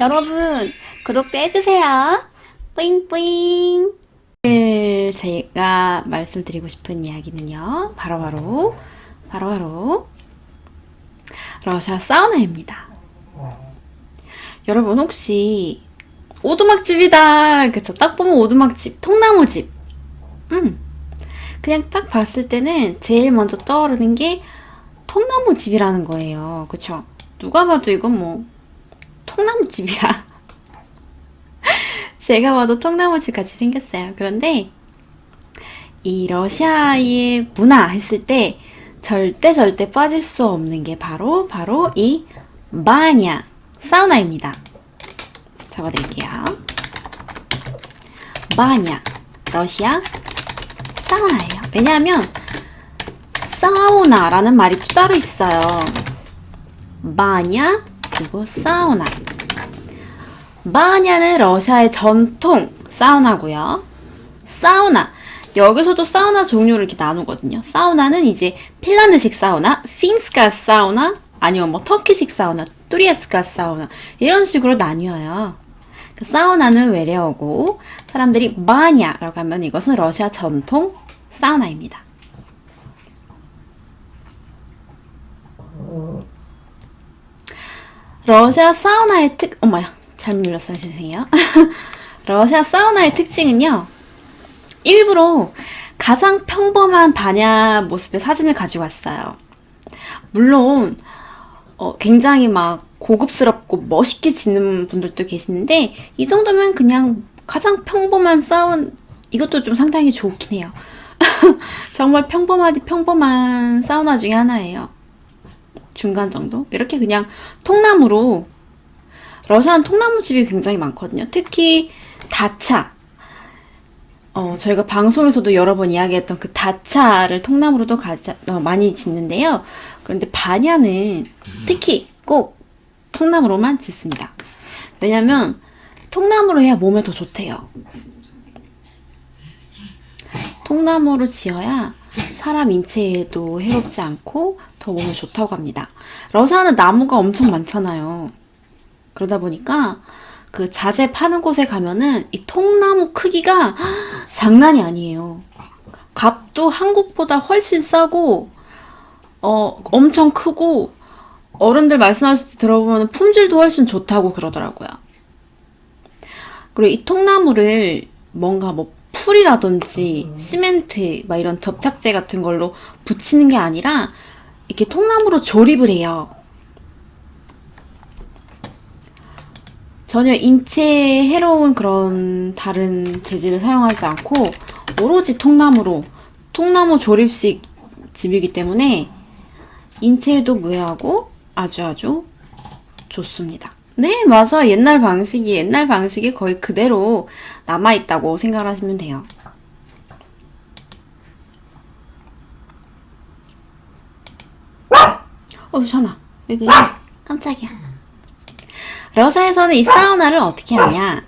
여러분, 구독도 해주세요. 뿌잉뿌잉. 오늘 제가 말씀드리고 싶은 이야기는요. 바로바로 러시아 사우나입니다. 여러분 혹시 오두막집이다. 그쵸? 딱 보면 오두막집, 통나무집. 그냥 딱 봤을 때는 제일 먼저 떠오르는 게 통나무집이라는 거예요. 그쵸? 누가 봐도 이건 뭐 통나무집이야. 제가 봐도 통나무집 같이 생겼어요. 그런데 이 러시아의 문화 했을 때 절대 빠질 수 없는 게 바로 이 바냐 사우나입니다. 적어드릴게요. 바냐 러시아 사우나예요. 왜냐하면 사우나라는 말이 또 따로 있어요. 바냐 그리고 사우나. 바냐는 러시아의 전통 사우나고요. 사우나. 여기서도 사우나 종류를 이렇게 나누거든요. 사우나는 이제 핀란드식 사우나, 핀스카 사우나, 아니면 뭐 터키식 사우나, 뚜리에스카 사우나 이런 식으로 나뉘어요. 그 사우나는 외래어고 사람들이 바냐라고 하면 이것은 러시아 전통 사우나입니다. 러시아 사우나의 잘못 눌렀어요. 죄송해요. 러시아 사우나의 특징은요. 일부러 가장 평범한 바냐 모습의 사진을 가지고 왔어요. 물론 굉장히 막 고급스럽고 멋있게 짓는 분들도 계시는데 이 정도면 그냥 가장 평범한 이것도 좀 상당히 좋긴 해요. 정말 평범한 사우나 중에 하나예요. 중간 정도? 이렇게 그냥 통나무로 러시아는 통나무집이 굉장히 많거든요. 특히 다차. 저희가 방송에서도 여러 번 이야기했던 그 다차를 통나무로도 많이 짓는데요. 그런데 바냐는 특히 꼭 통나무로만 짓습니다. 왜냐면 통나무로 해야 몸에 더 좋대요. 통나무로 지어야 사람 인체에도 해롭지 않고 더 몸에 좋다고 합니다. 러시아는 나무가 엄청 많잖아요. 그러다 보니까 그 자재 파는 곳에 가면은 이 통나무 크기가 장난이 아니에요. 값도 한국보다 훨씬 싸고 엄청 크고 어른들 말씀하실 때 들어보면 품질도 훨씬 좋다고 그러더라고요. 그리고 이 통나무를 뭔가 뭐 풀이라든지 시멘트 막 이런 접착제 같은 걸로 붙이는 게 아니라 이렇게 통나무로 조립을 해요. 전혀 인체에 해로운 그런 다른 재질을 사용하지 않고 오로지 통나무 조립식 집이기 때문에 인체에도 무해하고 아주 좋습니다. 네, 맞아. 옛날 방식이 거의 그대로 남아있다고 생각을 하시면 돼요. 샤나. 왜 그래? 깜짝이야. 러시아에서는 이 사우나를 어떻게 하냐?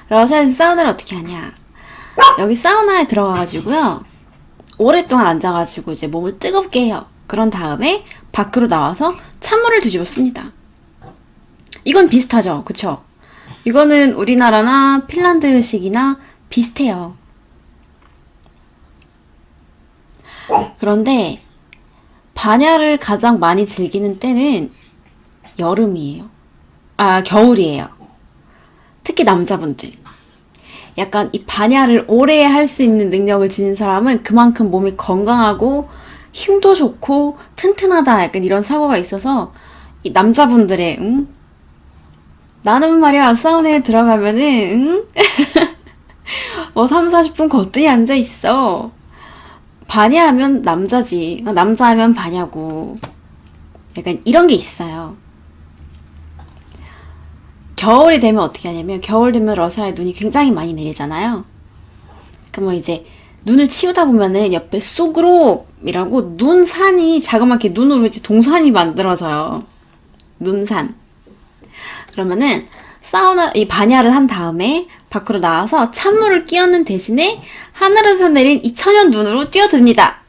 러시아에서 사우나를 어떻게 하냐? 여기 사우나에 들어가가지고요. 오랫동안 앉아가지고 이제 몸을 뜨겁게 해요. 그런 다음에 밖으로 나와서 찬물을 뒤집어 씁니다. 이건 비슷하죠? 그쵸? 이거는 우리나라나 핀란드식이나 비슷해요. 그런데 바냐를 가장 많이 즐기는 때는 여름이에요. 겨울이에요. 특히 남자분들. 약간 이 바냐를 오래 할 수 있는 능력을 지닌 사람은 그만큼 몸이 건강하고 힘도 좋고 튼튼하다 약간 이런 사고가 있어서 이 남자분들의 나는 말이야 사우나에 들어가면은 3, 40분 거뜬히 앉아있어. 바냐 하면 남자지. 남자 하면 바냐고. 약간 이런 게 있어요. 겨울이 되면 어떻게 하냐면 겨울 되면 러시아에 눈이 굉장히 많이 내리잖아요. 그러면 이제 눈을 치우다 보면은 옆에 쑥으로이라고 눈산이 자그맣게 눈으로 이제 동산이 만들어져요. 눈산. 그러면은 이 바냐를 한 다음에 밖으로 나와서 찬물을 끼얹는 대신에 하늘에서 내린 이 천연 눈으로 뛰어듭니다.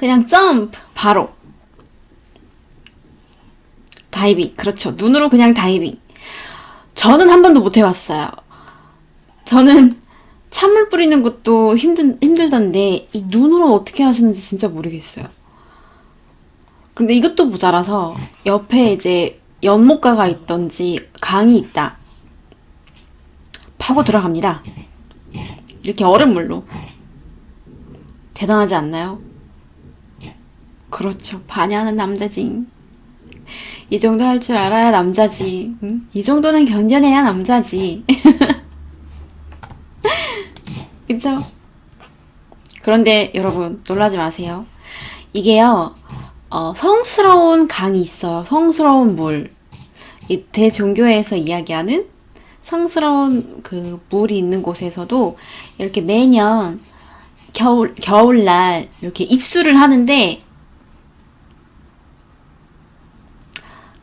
그냥 점프 바로 다이빙. 그렇죠. 눈으로 그냥 다이빙. 저는 한 번도 못 해봤어요. 저는 찬물 뿌리는 것도 힘들던데 이 눈으로 어떻게 하시는지 진짜 모르겠어요. 근데 이것도 모자라서 옆에 이제 연못가가 있던지 강이 있다. 파고 들어갑니다. 이렇게 얼음물로. 대단하지 않나요? 그렇죠. 반야는 남자지. 이 정도 할 줄 알아야 남자지. 응? 이 정도는 견뎌내야 남자지. 그쵸? 그런데 여러분 놀라지 마세요. 이게요. 성스러운 강이 있어요. 성스러운 물. 이 대종교에서 이야기하는 성스러운 그 물이 있는 곳에서도 이렇게 매년 겨울날 이렇게 입수를 하는데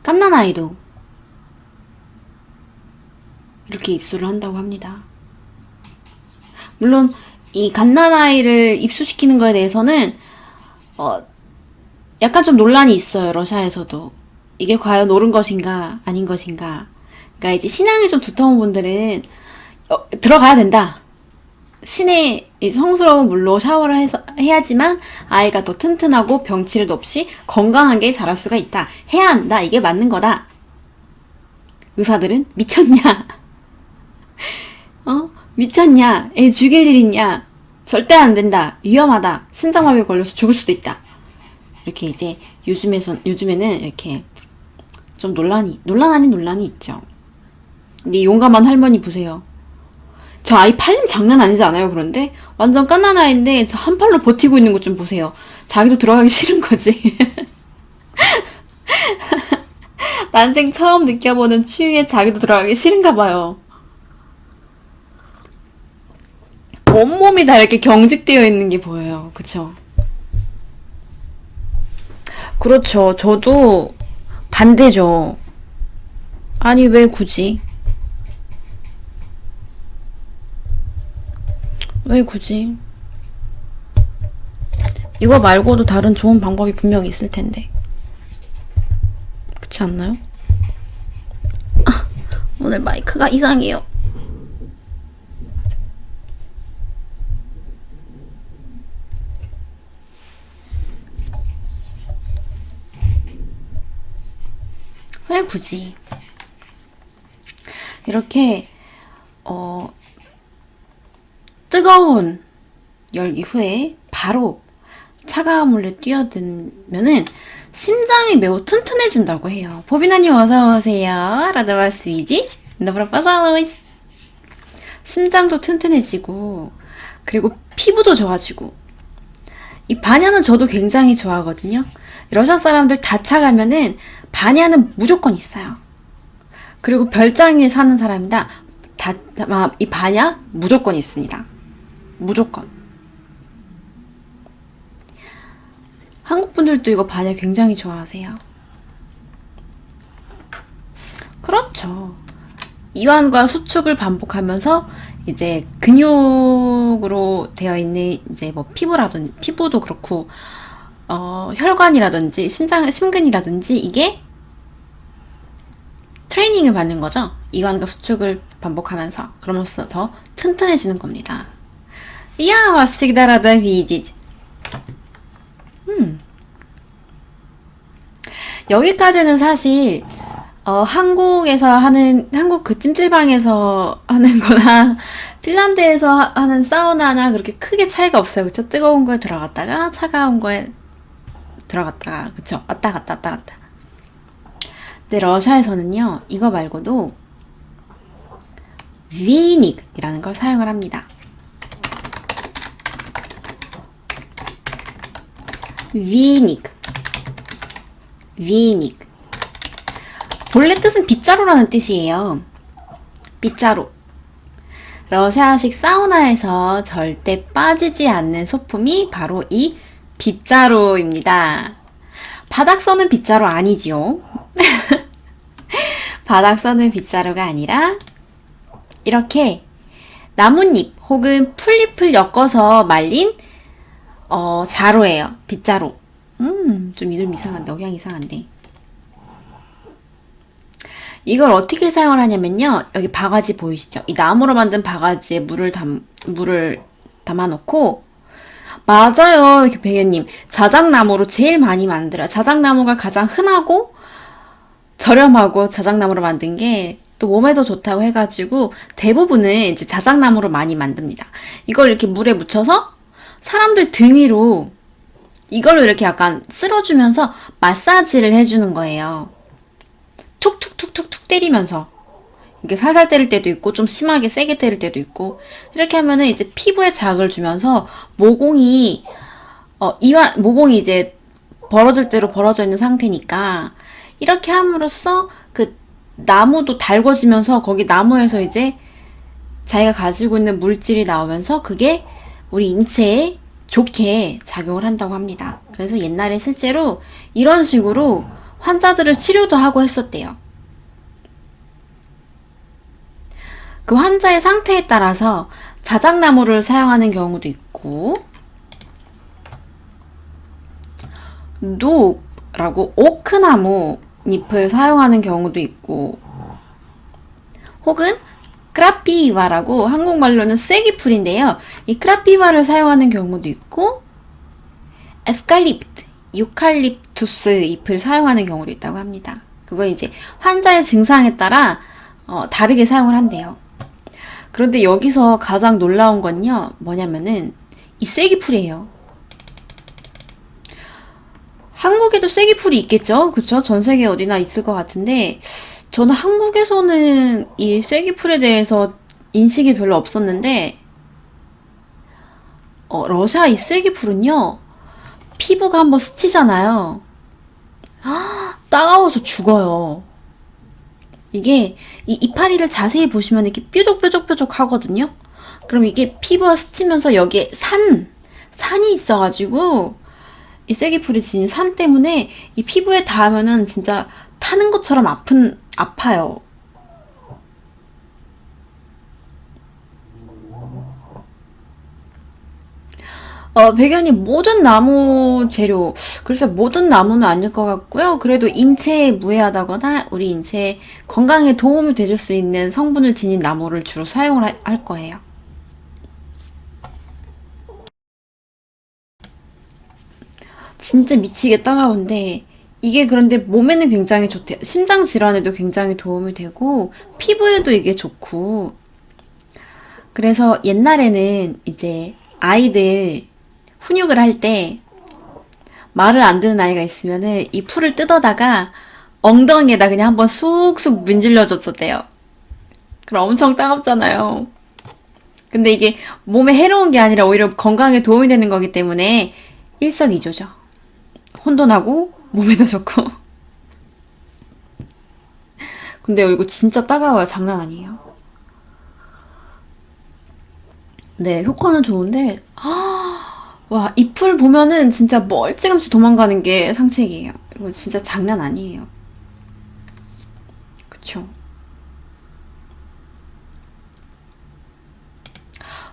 갓난아이도 이렇게 입수를 한다고 합니다. 물론 이 갓난아이를 입수시키는 거에 대해서는 약간 좀 논란이 있어요. 러시아에서도. 이게 과연 옳은 것인가 아닌 것인가. 그러니까 이제 신앙이 좀 두터운 분들은 들어가야 된다. 신의 성스러운 물로 샤워를 해야지만 아이가 더 튼튼하고 병치레도 없이 건강하게 자랄 수가 있다. 해야 한다. 이게 맞는 거다. 의사들은 미쳤냐? 미쳤냐? 애 죽일 일 있냐? 절대 안 된다. 위험하다. 심장마비에 걸려서 죽을 수도 있다. 이렇게 이제 요즘에는 이렇게 좀 논란 아닌 논란이 있죠. 근데 용감한 할머니 보세요. 저 아이 팔림 장난 아니지 않아요? 그런데 완전 갓난 아이인데 저 한 팔로 버티고 있는 것 좀 보세요. 자기도 들어가기 싫은 거지. 난생 처음 느껴보는 추위에 자기도 들어가기 싫은가 봐요. 온몸이 다 이렇게 경직되어 있는 게 보여요. 그쵸? 그렇죠. 저도 반대죠. 아니, 왜 굳이? 왜 굳이? 이거 말고도 다른 좋은 방법이 분명히 있을 텐데. 그렇지 않나요? 오늘 마이크가 이상해요. 왜 굳이? 이렇게 뜨거운 열기 후에 바로 차가운 물에 뛰어들면은 심장이 매우 튼튼해진다고 해요. 보비나님 어서오세요. 라다바스 위지 너브라 빠져로이즈. 심장도 튼튼해지고 그리고 피부도 좋아지고. 이 바냐는 저도 굉장히 좋아하거든요. 러시아 사람들 다 차가면은 바냐는 무조건 있어요. 그리고 별장에 사는 사람이다. 이 바냐 무조건 있습니다. 무조건. 한국 분들도 이거 바냐 굉장히 좋아하세요. 그렇죠. 이완과 수축을 반복하면서 이제 근육으로 되어 있는 이제 뭐 피부도 그렇고 혈관이라든지 심근이라든지 이게 트레이닝을 받는 거죠. 이완과 수축을 반복하면서 그러면서 더 튼튼해지는 겁니다. 이야, 와시기다라다 비지지. 여기까지는 사실 한국 그 찜질방에서 하는 거나 핀란드에서 하는 사우나나 그렇게 크게 차이가 없어요. 그쵸? 뜨거운 거에 들어갔다가 차가운 거에 들어갔다가 그쵸? 왔다 갔다. 근데 러시아에서는요. 이거 말고도 위닉이라는 걸 사용을 합니다. 위닉. 본래 뜻은 빗자루라는 뜻이에요. 빗자루. 러시아식 사우나에서 절대 빠지지 않는 소품이 바로 이 빗자루입니다. 바닥 서는 빗자루 아니지요. 바닥 서는 빗자루가 아니라 이렇게 나뭇잎 혹은 풀잎을 엮어서 말린 자루예요. 빗자루. 좀 이름 이상한데, 억양 이상한데. 이걸 어떻게 사용을 하냐면요. 여기 바가지 보이시죠? 이 나무로 만든 바가지에 물을 담아놓고, 맞아요. 이렇게 배현님. 자작나무로 제일 많이 만들어요. 자작나무가 가장 흔하고, 저렴하고 자작나무로 만든 게 또 몸에도 좋다고 해가지고 대부분은 이제 자작나무로 많이 만듭니다. 이걸 이렇게 물에 묻혀서 사람들 등 위로 이걸로 이렇게 약간 쓸어주면서 마사지를 해주는 거예요. 툭툭툭툭툭 때리면서. 이게 살살 때릴 때도 있고 좀 심하게 세게 때릴 때도 있고 이렇게 하면은 이제 피부에 자극을 주면서 모공이 모공이 이제 벌어질 대로 벌어져 있는 상태니까 이렇게 함으로써 그 나무도 달궈지면서 거기 나무에서 이제 자기가 가지고 있는 물질이 나오면서 그게 우리 인체에 좋게 작용을 한다고 합니다. 그래서 옛날에 실제로 이런 식으로 환자들을 치료도 하고 했었대요. 그 환자의 상태에 따라서 자작나무를 사용하는 경우도 있고 누라고 오크나무 잎을 사용하는 경우도 있고 혹은 크라피바라고 한국말로는 쐐기풀인데요. 이 크라피바를 사용하는 경우도 있고 유칼립투스 잎을 사용하는 경우도 있다고 합니다. 그건 이제 환자의 증상에 따라 다르게 사용을 한대요. 그런데 여기서 가장 놀라운 건요. 뭐냐면은 이 쐐기풀이에요. 한국에도 쐐기풀이 있겠죠? 그쵸? 전 세계 어디나 있을 것 같은데 저는 한국에서는 이 쐐기풀에 대해서 인식이 별로 없었는데 러시아 이 쐐기풀은요 피부가 한번 스치잖아요. 따가워서 죽어요. 이게 이 이파리를 자세히 보시면 이렇게 뾰족뾰족뾰족 하거든요. 그럼 이게 피부가 스치면서 여기에 산이 있어가지고 이 쐐기풀이 지닌 산 때문에 이 피부에 닿으면은 진짜 타는 것처럼 아파요. 배경이 모든 나무 재료, 글쎄 모든 나무는 아닐 것 같고요. 그래도 인체에 무해하다거나 우리 인체 건강에 도움을 돼줄 수 있는 성분을 지닌 나무를 주로 사용을 할 거예요. 진짜 미치게 따가운데 이게 그런데 몸에는 굉장히 좋대요. 심장 질환에도 굉장히 도움이 되고 피부에도 이게 좋고 그래서 옛날에는 이제 아이들 훈육을 할 때 말을 안 듣는 아이가 있으면은 이 풀을 뜯어다가 엉덩이에다 그냥 한번 쑥쑥 문질러 줬었대요. 그럼 엄청 따갑잖아요. 근데 이게 몸에 해로운 게 아니라 오히려 건강에 도움이 되는 거기 때문에 일석이조죠. 혼돈하고 몸에도 좋고. 근데 이거 진짜 따가워요. 장난 아니에요. 네, 효과는 좋은데 와, 이 풀 보면은 진짜 멀찌감치 도망가는 게 상책이에요. 이거 진짜 장난 아니에요. 그쵸?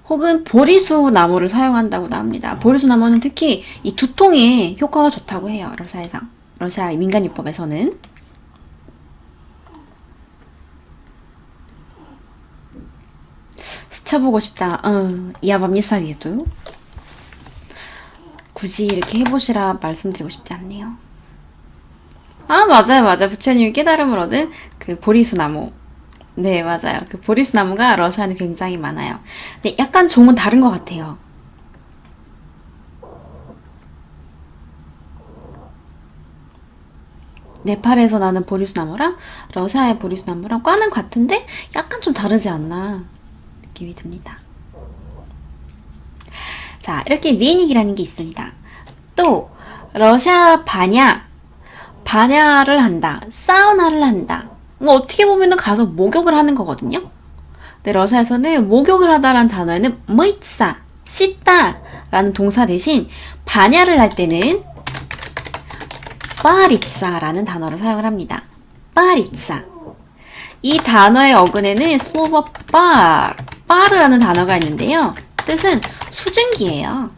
혹은 보리수 나무를 사용한다고도 합니다. 보리수 나무는 특히 이 두통에 효과가 좋다고 해요. 러시아 민간요법에서는. 스쳐보고 싶다. Я вам не советую. 굳이 이렇게 해보시라 말씀드리고 싶지 않네요. 맞아요. 부처님이 깨달음을 얻은 그 보리수 나무. 네, 맞아요. 그 보리수 나무가 러시아는 굉장히 많아요. 근데 약간 종은 다른 것 같아요. 네팔에서 나는 보리수 나무랑 러시아의 보리수 나무랑 과는 같은데 약간 좀 다르지 않나 느낌이 듭니다. 자, 이렇게 미행익이라는 게 있습니다. 또 러시아 반야를 한다, 사우나를 한다. 뭐 어떻게 보면은 가서 목욕을 하는 거거든요. 근데 러시아에서는 목욕을 하다라는 단어에는 mytsa, 씻다라는 동사 대신 반야를 할 때는 바리츠라는 단어를 사용을 합니다. 바리츠. 이 단어의 어근에는 슬로버 바르라는 단어가 있는데요. 뜻은 수증기예요.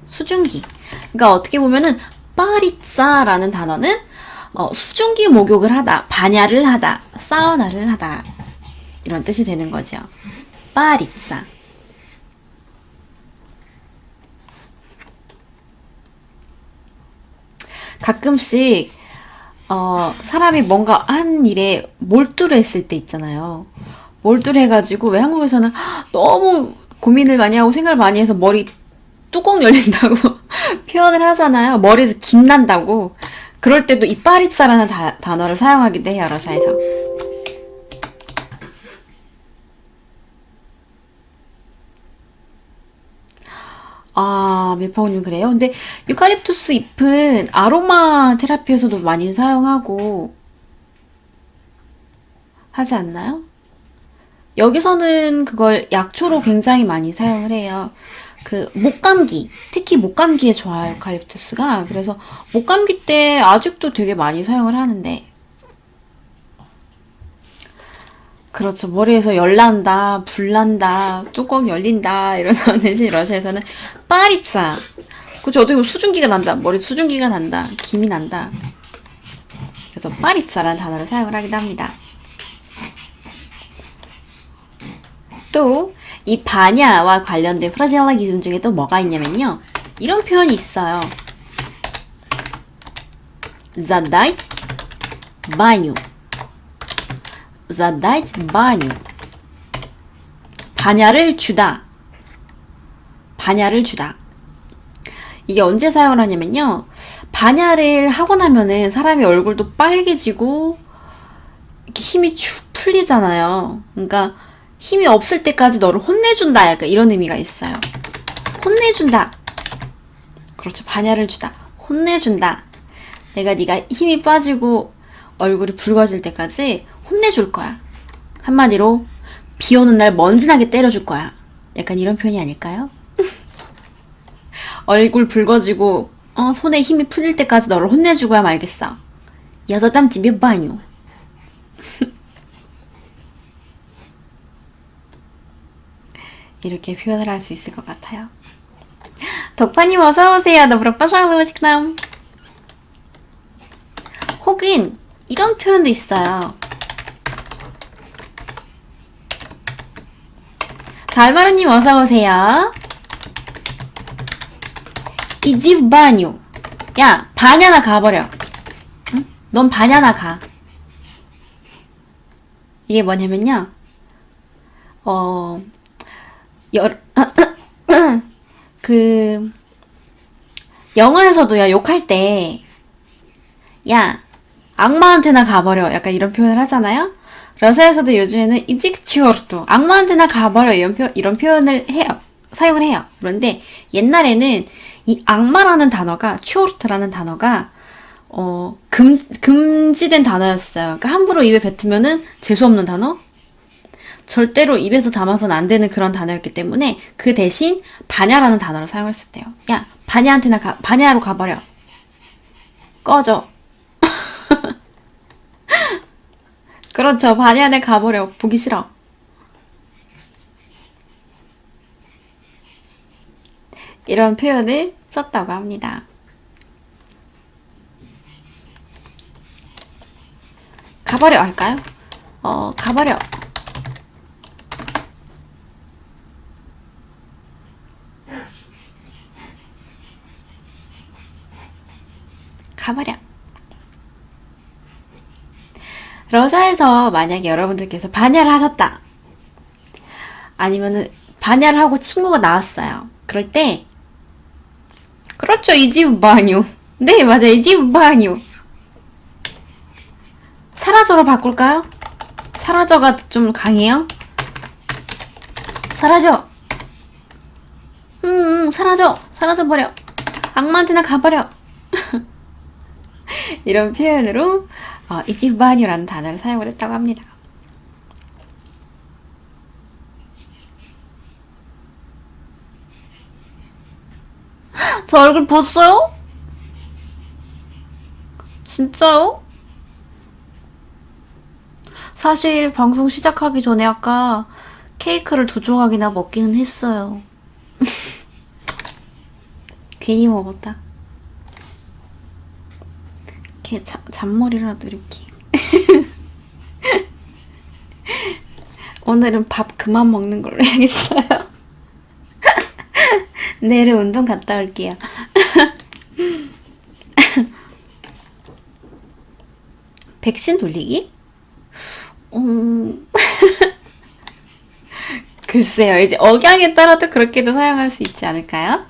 수증기. 그러니까 어떻게 보면은 빠리짜라는 단어는 수증기 목욕을 하다, 반야를 하다, 사우나를 하다 이런 뜻이 되는 거죠. 빠리짜. 가끔씩 사람이 뭔가 한 일에 몰두를 했을 때 있잖아요. 몰두를 해가지고 왜 한국에서는 너무 고민을 많이 하고 생각을 많이 해서 머리 뚜껑 열린다고 표현을 하잖아요. 머리에서 김 난다고. 그럴 때도 이 빠리짜라는 단어를 사용하기도 해요, 러시아에서. 아, 밀파우님 그래요? 근데 유칼립투스 잎은 아로마 테라피에서도 많이 사용하고 하지 않나요? 여기서는 그걸 약초로 굉장히 많이 사용을 해요. 그 목감기, 특히 목감기에 좋아요, 유칼립투스가. 그래서 목감기 때 아직도 되게 많이 사용을 하는데 그렇죠. 머리에서 열 난다, 불 난다, 뚜껑 열린다 이러는 대신 러시아에서는 빠리짜. 그렇죠. 어떻게 보면 수증기가 난다, 머리 수증기가 난다, 김이 난다. 그래서 빠리짜라는 단어를 사용을 하기도 합니다. 또 이 바냐와 관련된 프라질라 기술 중에 또 뭐가 있냐면요. 이런 표현이 있어요. Задать баню. Задать баню. 반야를 주다. 반야를 주다. 이게 언제 사용을 하냐면요. 반야를 하고 나면은 사람의 얼굴도 빨개지고 이렇게 힘이 축 풀리잖아요. 그러니까 힘이 없을 때까지 너를 혼내준다. 약간 이런 의미가 있어요. 혼내준다. 그렇죠. 반야를 주다. 혼내준다. 내가 네가 힘이 빠지고 얼굴이 붉어질 때까지 혼내줄 거야. 한마디로 비 오는 날 먼지나게 때려줄 거야. 약간 이런 표현이 아닐까요? 얼굴 붉어지고 손에 힘이 풀릴 때까지 너를 혼내주고야 말겠어. 여자 땀 집에 바뉴. 이렇게 표현을 할 수 있을 것 같아요. 덕파님 어서오세요. 너브라빠샤르우식남. 혹은 이런 표현도 있어요. 달마루님 어서오세요. 이 집 바뉴. 야, 반야나 가버려. 응? 넌 반야나 가. 이게 뭐냐면요. 그 영화에서도요, 욕할 때 야, 악마한테나 가버려. 약간 이런 표현을 하잖아요. 러시아에서도 요즘에는 이직치오르토, 악마한테나 가버려. 이런 표현을 해요. 사용을 해요. 그런데 옛날에는 이 악마라는 단어가, 치오르트라는 단어가 금지된 단어였어요. 그러니까 함부로 입에 뱉으면은 재수없는 단어? 절대로 입에서 담아서는 안 되는 그런 단어였기 때문에 그 대신 반야라는 단어를 사용했었대요. 야, 반야로 가버려. 꺼져. 그렇죠. 반야에 가버려. 보기 싫어. 이런 표현을 썼다고 합니다. 가버려 할까요? 가버려. 가버려. 러시아에서 만약에 여러분들께서 반야를 하셨다. 아니면은 반야를 하고 친구가 나왔어요. 그럴 때 그렇죠. 이집 바뉴. 네, 맞아요. 이집 바뉴. 사라져로 바꿀까요? 사라져가 좀 강해요? 사라져. 사라져. 사라져버려. 악마한테나 가버려. 이런 표현으로 이집 바뉴라는 단어를 사용을 했다고 합니다. 저 얼굴 봤어요? 진짜요? 사실 방송 시작하기 전에 아까 케이크를 2조각이나 먹기는 했어요. 괜히 먹었다. 이렇게 잔머리라도 이렇게. 오늘은 밥 그만 먹는 걸로 해야겠어요. 내일 운동 갔다 올게요. 백신 돌리기? 글쎄요, 이제 억양에 따라도 그렇게도 사용할 수 있지 않을까요?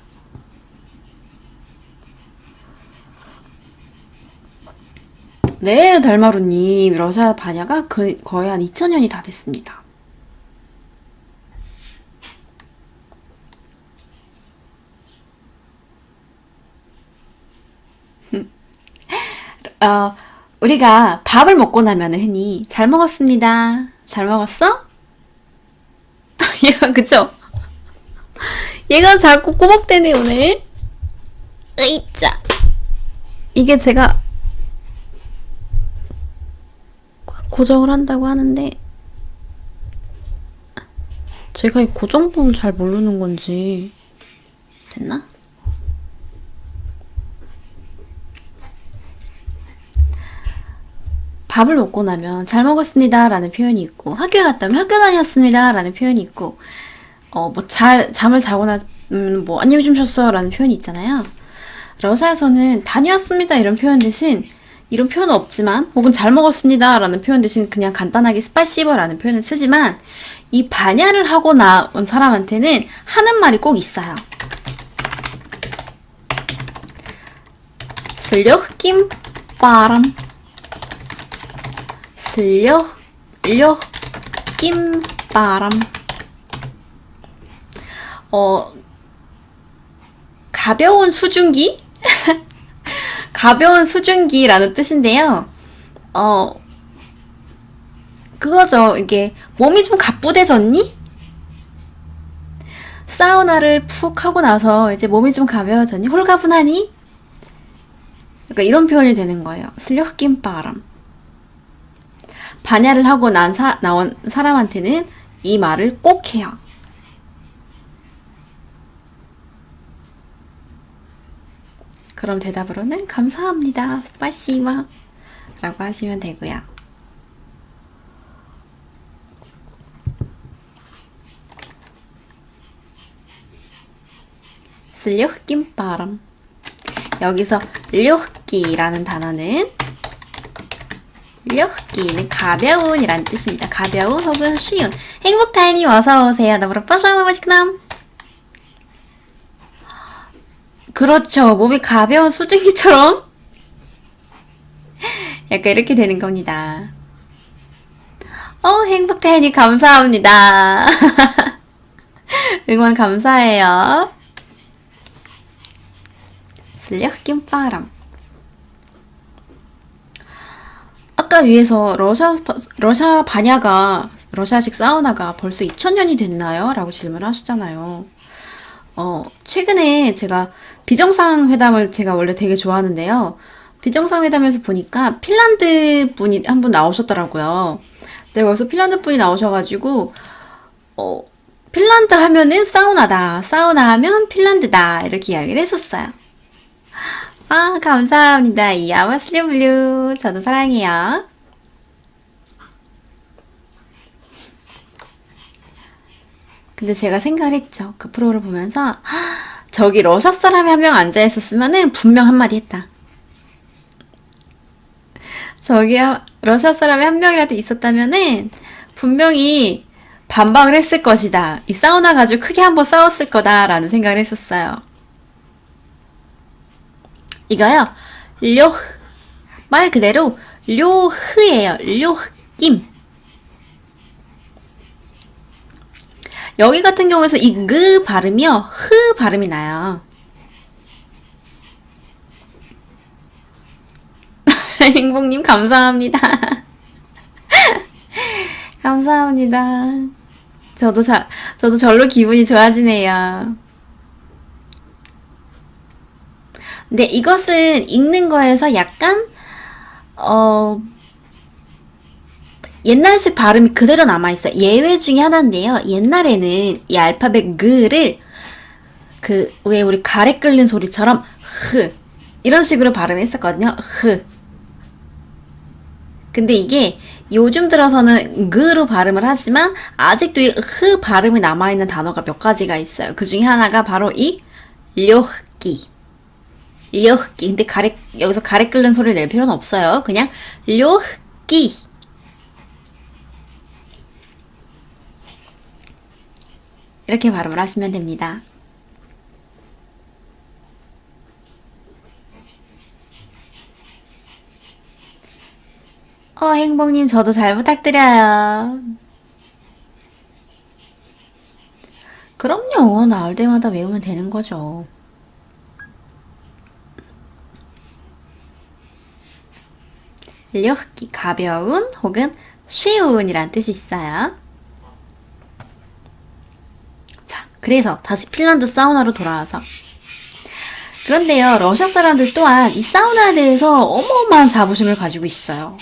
네, 달마루님, 러시아 반야가 거의 한 2000년이 다 됐습니다. 우리가 밥을 먹고 나면은 흔히 잘 먹었습니다. 잘 먹었어? 얘가 그쵸? 얘가 자꾸 꾸벅대네 오늘. 으이짜. 이게 제가 고정을 한다고 하는데 제가 이 고정법을 잘 모르는 건지 됐나? 밥을 먹고 나면 잘 먹었습니다 라는 표현이 있고 학교에 갔다 오면 학교 다녔습니다 라는 표현이 있고 잠을 자고 안녕히 주무셨어요 라는 표현이 있잖아요. 러시아에서는 다녀왔습니다 이런 표현 대신 이런 표현은 없지만 혹은 잘 먹었습니다 라는 표현 대신 그냥 간단하게 스파시버 라는 표현을 쓰지만 이 반야를 하고 나온 사람한테는 하는 말이 꼭 있어요. 슬려김 바람 슬려김 바람 가벼운 수증기? 가벼운 수증기라는 뜻인데요. 그거죠. 이게 몸이 좀 가쁘대졌니? 사우나를 푹 하고 나서 이제 몸이 좀 가벼워졌니? 홀가분하니? 그러니까 이런 표현이 되는 거예요. 슬려낀 바람. 반야를 하고 나온 사람한테는 이 말을 꼭 해요. 그럼 대답으로는 감사합니다. 스파시바 라고 하시면 되고요. 슬려낀 바람. 여기서 료끼라는 단어는 료끼는 가벼운이란 뜻입니다. 가벼운 혹은 쉬운. 행복타인이 어서오세요. 너무나 빠져나가지그남. 그렇죠. 몸이 가벼운 수증기처럼 약간 이렇게 되는 겁니다. 행복타인이 감사합니다. 응원 감사해요. 슬려낀 바람. 아까 위에서 러시아 반야가 러시아식 사우나가 벌써 2000년이 됐나요? 라고 질문하셨잖아요. 최근에 제가 비정상회담을 제가 원래 되게 좋아하는데요. 비정상회담에서 보니까 핀란드 분이 한 분 나오셨더라고요. 근데 거기서 핀란드 분이 나오셔가지고 핀란드 하면은 사우나다. 사우나 하면 핀란드다. 이렇게 이야기를 했었어요. 아, 감사합니다. 이아마슬리블루. 저도 사랑해요. 근데 제가 생각을 했죠. 그 프로를 보면서 저기 러시아 사람이 한 명 앉아있었으면은 분명 한마디 했다. 저기 러시아 사람이 한 명이라도 있었다면은 분명히 반박을 했을 것이다. 이 사우나 가지고 크게 한번 싸웠을 거다라는 생각을 했었어요. 이거요. 말 그대로 료흐예요. 료흐김. 여기 같은 경우에서 이 그 발음이요. 흐 발음이 나요. 행복님 감사합니다. 감사합니다. 저도 절로 기분이 좋아지네요. 근데 이것은 읽는 거에서 약간 옛날식 발음이 그대로 남아있어요. 예외 중에 하나인데요. 옛날에는 이 알파벳 그를 그 왜 우리 가래 끓는 소리처럼 흐 이런 식으로 발음했었거든요. 흐. 근데 이게 요즘 들어서는 그로 발음을 하지만 아직도 이 흐 발음이 남아있는 단어가 몇 가지가 있어요. 그 중에 하나가 바로 이 료흐기. 료흐기. 근데 여기서 가래 끓는 소리를 낼 필요는 없어요. 그냥 료흐기. 이렇게 발음을 하시면 됩니다. 행복님, 저도 잘 부탁드려요. 그럼요. 나올 때마다 외우면 되는 거죠. 려기 가벼운 혹은 쉬운이란 뜻이 있어요. 자, 그래서 다시 핀란드 사우나로 돌아와서 그런데요, 러시아 사람들 또한 이 사우나에 대해서 어마어마한 자부심을 가지고 있어요.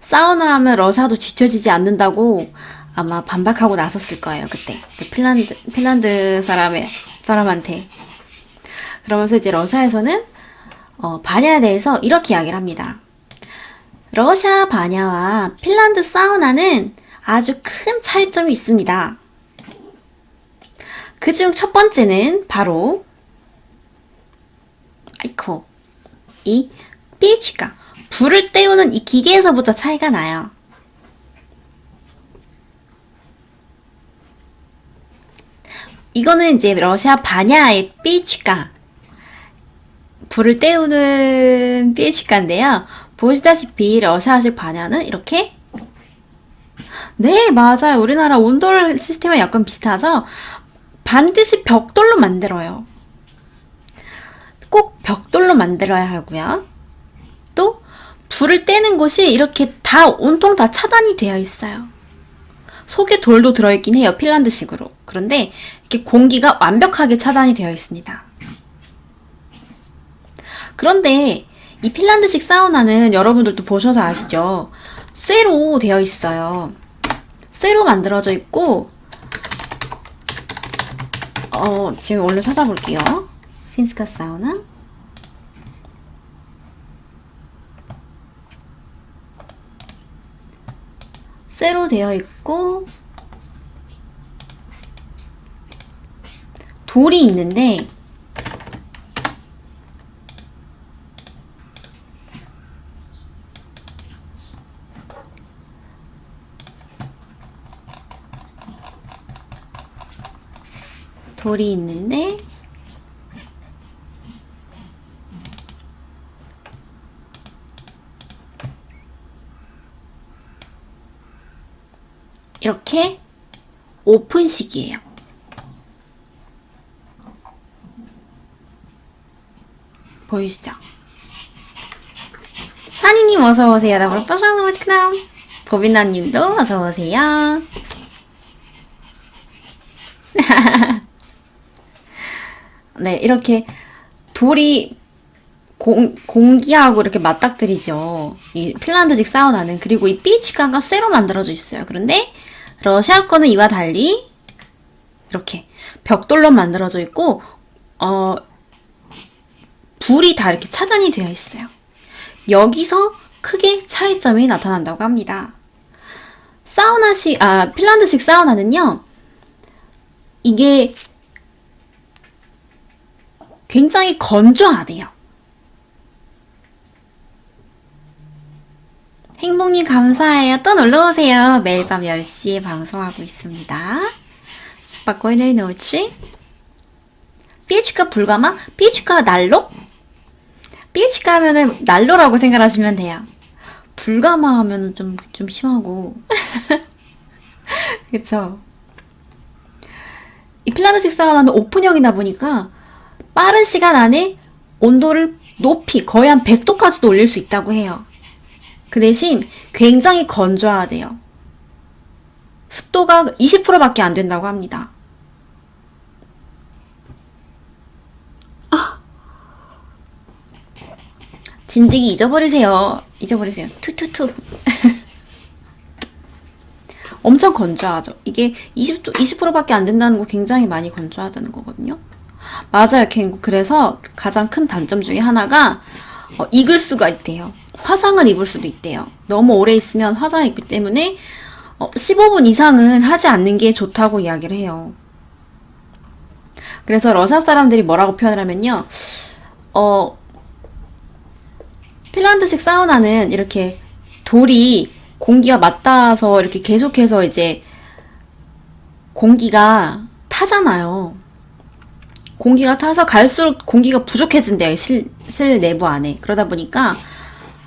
사우나 하면 러시아도 뒤처지지 않는다고 아마 반박하고 나섰을 거예요, 그때. 그 핀란드 사람한테. 그러면서 이제 러시아에서는, 바냐에 대해서 이렇게 이야기를 합니다. 러시아 바냐와 핀란드 사우나는 아주 큰 차이점이 있습니다. 그중 첫 번째는 바로, 이 피치가 불을 때우는 이 기계에서부터 차이가 나요. 이거는 이제 러시아 바냐의 삐치가 불을 때우는 삐치가인데요. 보시다시피 러시아식 바냐는 이렇게 네, 맞아요. 우리나라 온돌 시스템과 약간 비슷하죠? 반드시 벽돌로 만들어요. 꼭 벽돌로 만들어야 하고요. 또 불을 떼는 곳이 이렇게 다 온통 다 차단이 되어 있어요. 속에 돌도 들어있긴 해요. 핀란드식으로. 그런데 이렇게 공기가 완벽하게 차단이 되어 있습니다. 그런데 이 핀란드식 사우나는 여러분들도 보셔서 아시죠? 쇠로 되어 있어요. 쇠로 만들어져 있고 지금 얼른 찾아볼게요. 핀스카 사우나. 쇠로 되어 있고 돌이 있는데 이렇게 오픈식이에요. 보이시죠? 산이님 어서오세요. добро пожаловать к нам. 보빈나님도 어서오세요. 네, 이렇게 돌이 공기하고 이렇게 맞닥뜨리죠. 이 핀란드식 사우나는. 그리고 이 비치가가 쇠로 만들어져 있어요. 그런데 러시아 거는 이와 달리 이렇게 벽돌로 만들어져 있고 불이 다 이렇게 차단이 되어 있어요. 여기서 크게 차이점이 나타난다고 합니다. 핀란드식 사우나는요, 이게 굉장히 건조하대요. 행복님 감사해요. 또 놀러오세요. 매일 밤 10시에 방송하고 있습니다. 스파코이너의 노치. 피에치카 불가마? 피에치카 난로? 피에치카 하면은 난로라고 생각하시면 돼요. 불가마 하면은 좀 심하고. 그쵸? 이 핀란드식 사우나는 오픈형이다 보니까 빠른 시간 안에 온도를 높이 거의 한 100도까지도 올릴 수 있다고 해요. 그 대신 굉장히 건조하대요. 습도가 20%밖에 안 된다고 합니다. 진드기 잊어버리세요. 투투투. 엄청 건조하죠. 이게 20%밖에 안 된다는 거 굉장히 많이 건조하다는 거거든요. 맞아요, 캥거. 그래서 가장 큰 단점 중에 하나가 익을 수가 있대요. 화상을 입을 수도 있대요. 너무 오래 있으면 화상을 입기 때문에 15분 이상은 하지 않는 게 좋다고 이야기를 해요. 그래서 러시아 사람들이 뭐라고 표현을 하면요. 핀란드식 사우나는 이렇게 돌이 공기가 맞닿아서 이렇게 계속해서 이제 공기가 타잖아요. 공기가 타서 갈수록 공기가 부족해진대요. 실내부 안에. 그러다 보니까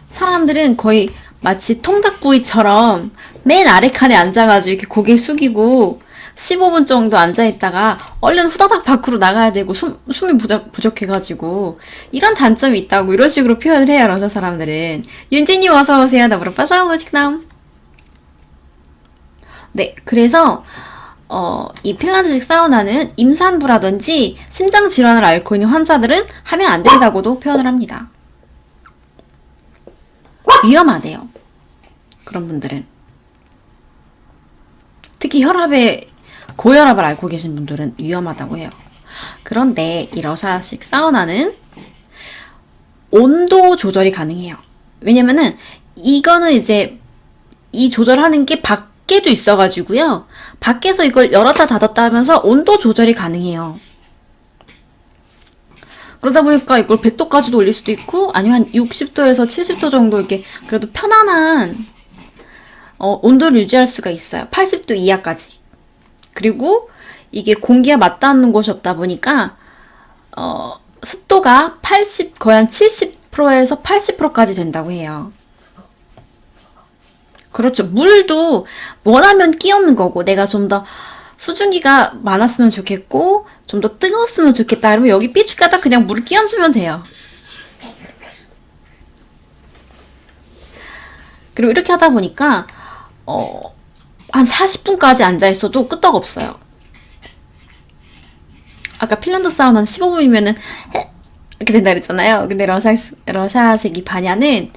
사람들은 거의 마치 통닭구이처럼 맨 아래 칸에 앉아가지고 이렇게 고개 숙이고 15분 정도 앉아있다가 얼른 후다닥 밖으로 나가야 되고 숨이 부족해가지고 이런 단점이 있다고 이런 식으로 표현을 해요. 러시아 사람들은. 윤진님 어서오세요. добро пожаловать к нам. 네, 그래서 이 핀란드식 사우나는 임산부라든지 심장 질환을 앓고 있는 환자들은 하면 안 된다고도 표현을 합니다. 위험하대요. 그런 분들은. 특히 고혈압을 앓고 계신 분들은 위험하다고 해요. 그런데 이 러시아식 사우나는 온도 조절이 가능해요. 왜냐면은 이거는 이제 이 조절하는 게 밖에도 있어가지고요. 밖에서 이걸 열었다 닫았다 하면서 온도 조절이 가능해요. 그러다 보니까 이걸 100도까지도 올릴 수도 있고 아니면 한 60도에서 70도 정도 이렇게 그래도 편안한 온도를 유지할 수가 있어요. 80도 이하까지. 그리고 이게 공기가 맞닿는 곳이 없다 보니까 습도가 거의 한 70%에서 80%까지 된다고 해요. 그렇죠. 물도 원하면 끼얹는 거고 내가 좀 더 수증기가 많았으면 좋겠고 좀 더 뜨거웠으면 좋겠다 그러면 여기 삐죽하다 그냥 물을 끼얹으면 돼요. 그리고 이렇게 하다 보니까 한 40분까지 앉아있어도 끄떡없어요. 아까 핀란드 사우나는 15분이면은 이렇게 된다 그랬잖아요. 근데 러시아식 바냐는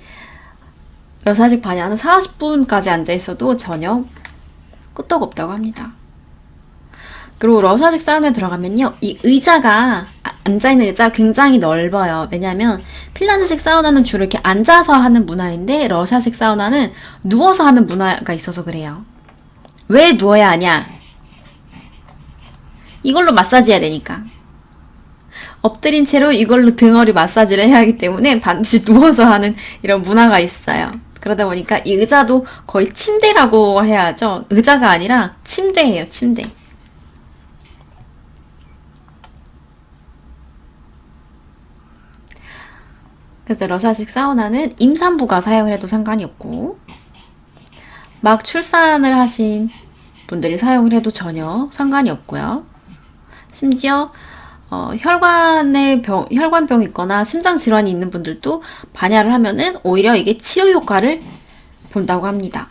40분까지 앉아있어도 전혀 끄떡없다고 합니다. 그리고 러시아식 사우나에 들어가면요. 이 의자가 앉아있는 의자가 굉장히 넓어요. 왜냐하면 핀란드식 사우나는 주로 이렇게 앉아서 하는 문화인데 러시아식 사우나는 누워서 하는 문화가 있어서 그래요. 왜 누워야 하냐? 이걸로 마사지 해야 되니까. 엎드린 채로 이걸로 등허리 마사지를 해야 하기 때문에 반드시 누워서 하는 이런 문화가 있어요. 그러다 보니까 이 의자도 거의 침대라고 해야죠. 의자가 아니라 침대예요, 침대. 그래서 러시아식 사우나는 임산부가 사용을 해도 상관이 없고 막 출산을 하신 분들이 사용을 해도 전혀 상관이 없고요. 심지어 혈관병이 있거나 심장 질환이 있는 분들도 반야를 하면은 오히려 이게 치료 효과를 본다고 합니다.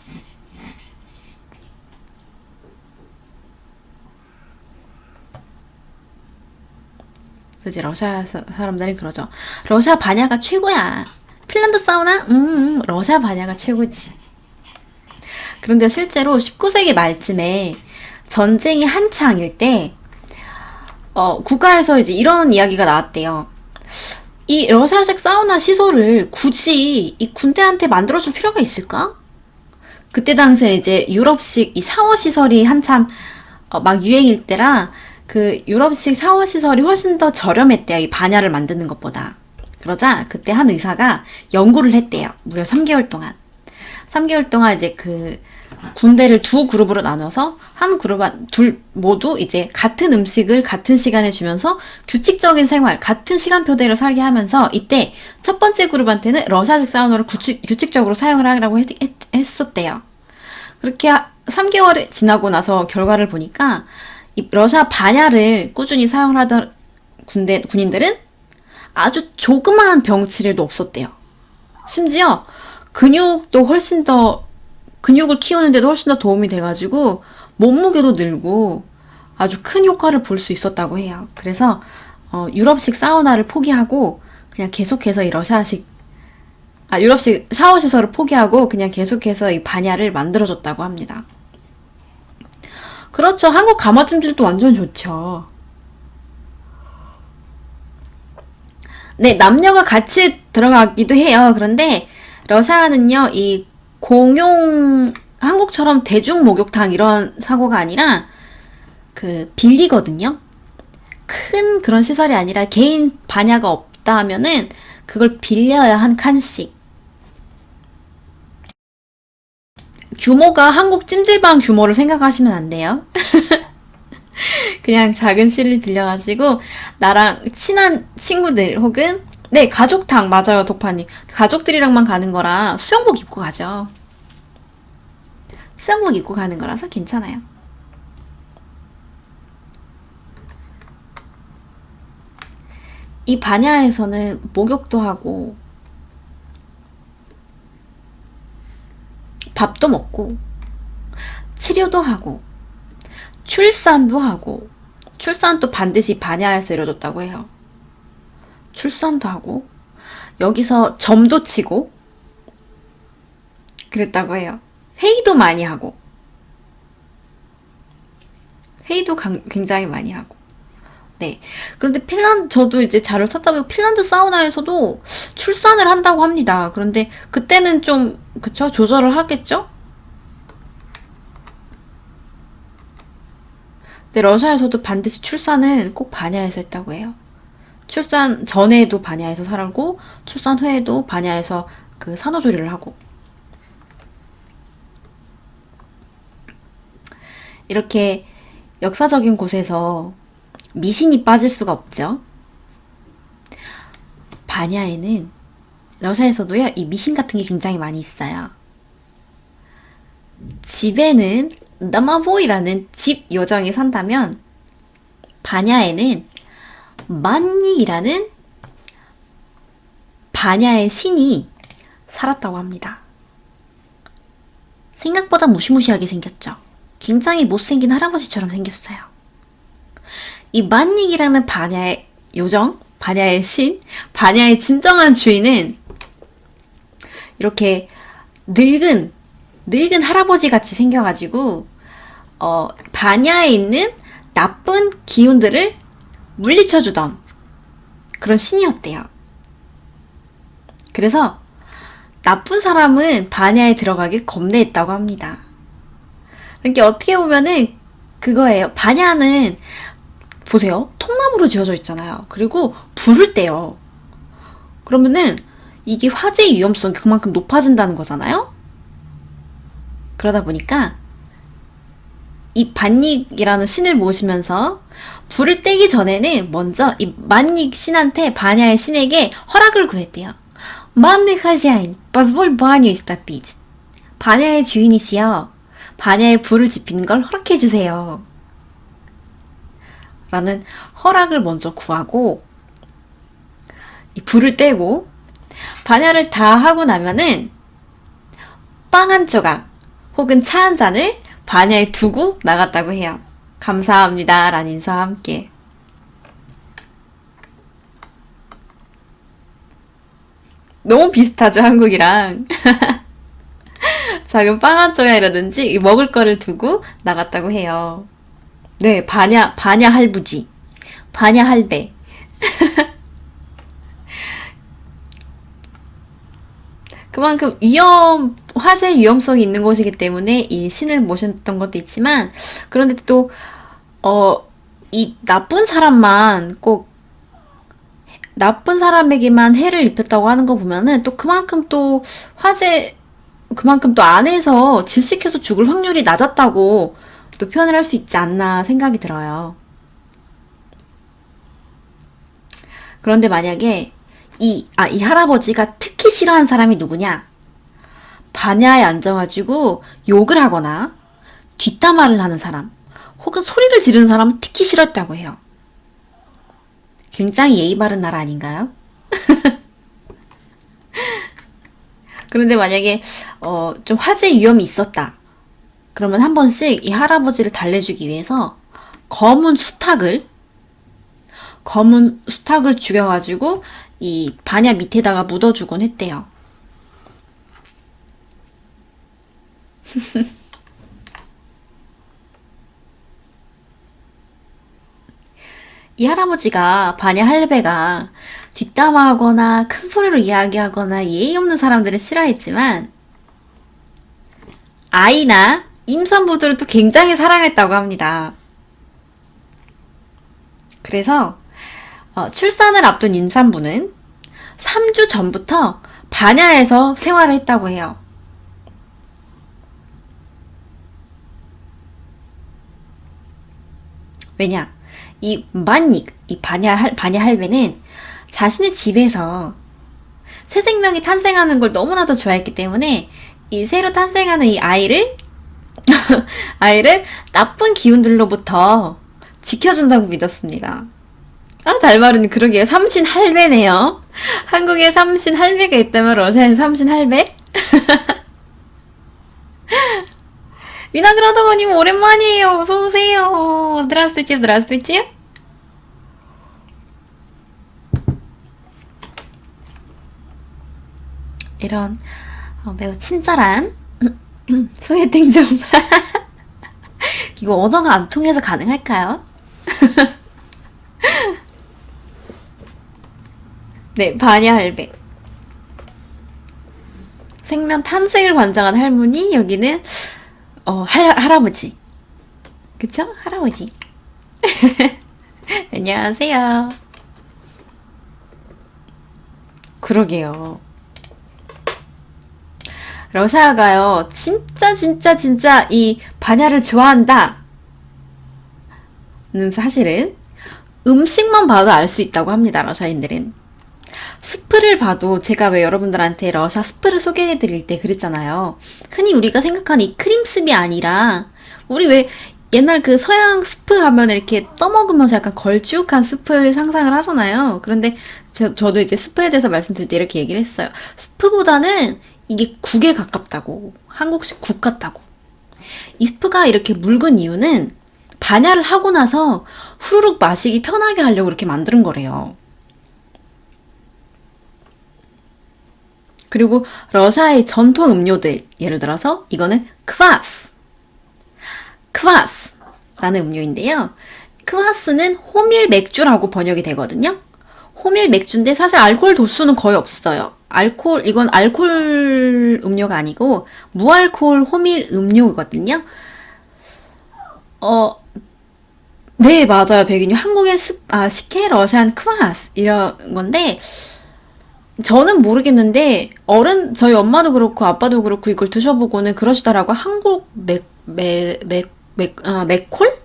그래서 러시아 사람들이 그러죠. 러시아 반야가 최고야. 핀란드 사우나? 러시아 반야가 최고지. 그런데 실제로 19세기 말쯤에 전쟁이 한창일 때 국가에서 이제 이런 이야기가 나왔대요. 이 러시아식 사우나 시설을 굳이 이 군대한테 만들어줄 필요가 있을까? 그때 당시에 이제 유럽식 이 샤워 시설이 한참 막 유행일 때라 그 유럽식 샤워 시설이 훨씬 더 저렴했대요. 이 반야를 만드는 것보다. 그러자 그때 한 의사가 연구를 했대요. 무려 3개월 동안. 3개월 동안 이제 그 군대를 두 그룹으로 나눠서 한 그룹 둘 모두 이제 같은 음식을 같은 시간에 주면서 규칙적인 생활, 같은 시간표대로 살게 하면서 이때 첫 번째 그룹한테는 러시아식 사우나를 규칙적으로 사용을 하라고 했었대요. 그렇게 3개월이 지나고 나서 결과를 보니까 이 러시아 반야를 꾸준히 사용을 하던 군인들은 아주 조그마한 병치레도 없었대요. 심지어 근육을 키우는데도 훨씬 더 도움이 돼가지고 몸무게도 늘고 아주 큰 효과를 볼 수 있었다고 해요. 그래서 유럽식 사우나를 포기하고 그냥 계속해서 이 유럽식 샤워 시설을 포기하고 그냥 계속해서 이 반야를 만들어줬다고 합니다. 그렇죠. 한국 가마찜질도 완전 좋죠. 네, 남녀가 같이 들어가기도 해요. 그런데 러시아는요, 이 공용, 한국처럼 대중 목욕탕 이런 사고가 아니라 그 빌리거든요. 큰 그런 시설이 아니라 개인 반야가 없다 하면은 그걸 빌려야 한 칸씩. 규모가 한국 찜질방 규모를 생각하시면 안 돼요. 그냥 작은 실을 빌려가지고 나랑 친한 친구들 혹은 네, 가족탕 맞아요, 독파님. 가족들이랑만 가는 거라 수영복 입고 가죠. 수영복 입고 가는 거라서 괜찮아요. 이 반야에서는 목욕도 하고 밥도 먹고 치료도 하고 출산도 하고 출산도 반드시 반야에서 이루어졌다고 해요. 출산도 하고 여기서 점도 치고 그랬다고 해요. 회의도 많이 하고 회의도 굉장히 많이 하고 네. 그런데 저도 이제 자료를 찾아보고 핀란드 사우나에서도 출산을 한다고 합니다. 그런데 그때는 좀, 그쵸? 조절을 하겠죠? 근데 러시아에서도 반드시 출산은 꼭 반야에서 했다고 해요. 출산 전에도 반야에서 살고, 출산 후에도 반야에서 그 산후조리를 하고. 이렇게 역사적인 곳에서 미신이 빠질 수가 없죠. 반야에는 러시아에서도요, 이 미신 같은 게 굉장히 많이 있어요. 집에는 나마보이라는 집 요정이 산다면 반야에는 만닉이라는 반야의 신이 살았다고 합니다. 생각보다 무시무시하게 생겼죠. 굉장히 못생긴 할아버지처럼 생겼어요. 이 만닉이라는 반야의 요정, 반야의 신, 반야의 진정한 주인은 이렇게 늙은 할아버지 같이 생겨가지고 반야에 있는 나쁜 기운들을 물리쳐주던 그런 신이었대요. 그래서 나쁜 사람은 반야에 들어가길 겁내했다고 합니다. 그러니까 어떻게 보면은 그거예요. 반야는 보세요. 통나무로 지어져 있잖아요. 그리고 불을 떼요. 그러면은 이게 화재의 위험성이 그만큼 높아진다는 거잖아요. 그러다 보니까 이 반닉이라는 신을 모시면서 불을 떼기 전에는 먼저 이 만닉 신한테 반야의 신에게 허락을 구했대요. 만닉 하지아인, позволь баню истопить. 반야의 주인이시여, 반야에 불을 지피는 걸 허락해 주세요. 라는 허락을 먼저 구하고 이 불을 떼고 반야를 다 하고 나면은 빵 한 조각 혹은 차 한 잔을 반야에 두고 나갔다고 해요. 감사합니다 라는 인사와 함께. 너무 비슷하죠, 한국이랑. 작은 빵 한 조각이라든지 먹을 거를 두고 나갔다고 해요. 네, 반야 할부지, 반야 할배. 그만큼 화재 위험성이 있는 곳이기 때문에 이 신을 모셨던 것도 있지만, 그런데 또, 이 나쁜 사람에게만 해를 입혔다고 하는 거 보면은 또 그만큼 또 그만큼 또 안에서 질식해서 죽을 확률이 낮았다고 또 표현을 할 수 있지 않나 생각이 들어요. 그런데 만약에 이 할아버지가 특히 싫어하는 사람이 누구냐? 반야에 앉아가지고 욕을 하거나 뒷담화를 하는 사람, 혹은 소리를 지르는 사람은 특히 싫었다고 해요. 굉장히 예의 바른 나라 아닌가요? 그런데 만약에 좀 화재 위험이 있었다. 그러면 한 번씩 이 할아버지를 달래주기 위해서 검은 수탉을 죽여가지고 이 반야 밑에다가 묻어주곤 했대요. 이 할아버지가 반야 할배가 뒷담화하거나 큰 소리로 이야기하거나 예의 없는 사람들을 싫어했지만 아이나 임산부들은 또 굉장히 사랑했다고 합니다. 그래서 출산을 앞둔 임산부는 3주 전부터 반야에서 생활을 했다고 해요. 왜냐? 이 반야 할배는 자신의 집에서 새 생명이 탄생하는 걸 너무나도 좋아했기 때문에 이 새로 탄생하는 이 아이를 나쁜 기운들로부터 지켜준다고 믿었습니다. 아, 달마루님 그러게요. 삼신 할배네요. 한국에 삼신 할배가 있다면 러시아엔 삼신 할배? 위나그라도버님 오랜만이에요. 어서오세요. здравствуйте. 이런 매우 친절한 소개팅 좀 이거 언어가 안 통해서 가능할까요? 네, 반야 할배. 생명 탄생을 관장한 할머니, 여기는 할아버지. 그쵸? 할아버지. 안녕하세요. 그러게요. 러시아가요, 진짜 이 반야를 좋아한다. 는 사실은 음식만 봐도 알 수 있다고 합니다, 러시아인들은. 스프를 봐도 제가 왜 여러분들한테 러시아 스프를 소개해 드릴 때 그랬잖아요. 흔히 우리가 생각하는 이 크림스이 아니라, 우리 왜 옛날 그 서양 스프 하면 이렇게 떠먹으면서 약간 걸쭉한 스프를 상상을 하잖아요. 그런데 저도 이제 스프에 대해서 말씀드릴 때 이렇게 얘기를 했어요. 스프보다는 이게 국에 가깝다고. 한국식 국 같다고. 이 스프가 이렇게 묽은 이유는 반야를 하고 나서 후루룩 마시기 편하게 하려고 이렇게 만드는 거래요. 그리고 러시아의 전통 음료들, 예를 들어서 이거는 크바스라는 음료인데요. 크바스는 호밀 맥주라고 번역이 되거든요. 호밀 맥주인데 사실 알코올 도수는 거의 없어요. 이건 알코올 음료가 아니고 무알코올 호밀 음료거든요. 네, 맞아요. 백인유. 한국엔 식혜, 러시안 크바스 이런 건데 저는 모르겠는데 저희 엄마도 그렇고 아빠도 그렇고 이걸 드셔보고는 그러시더라고. 한국 맥콜이라는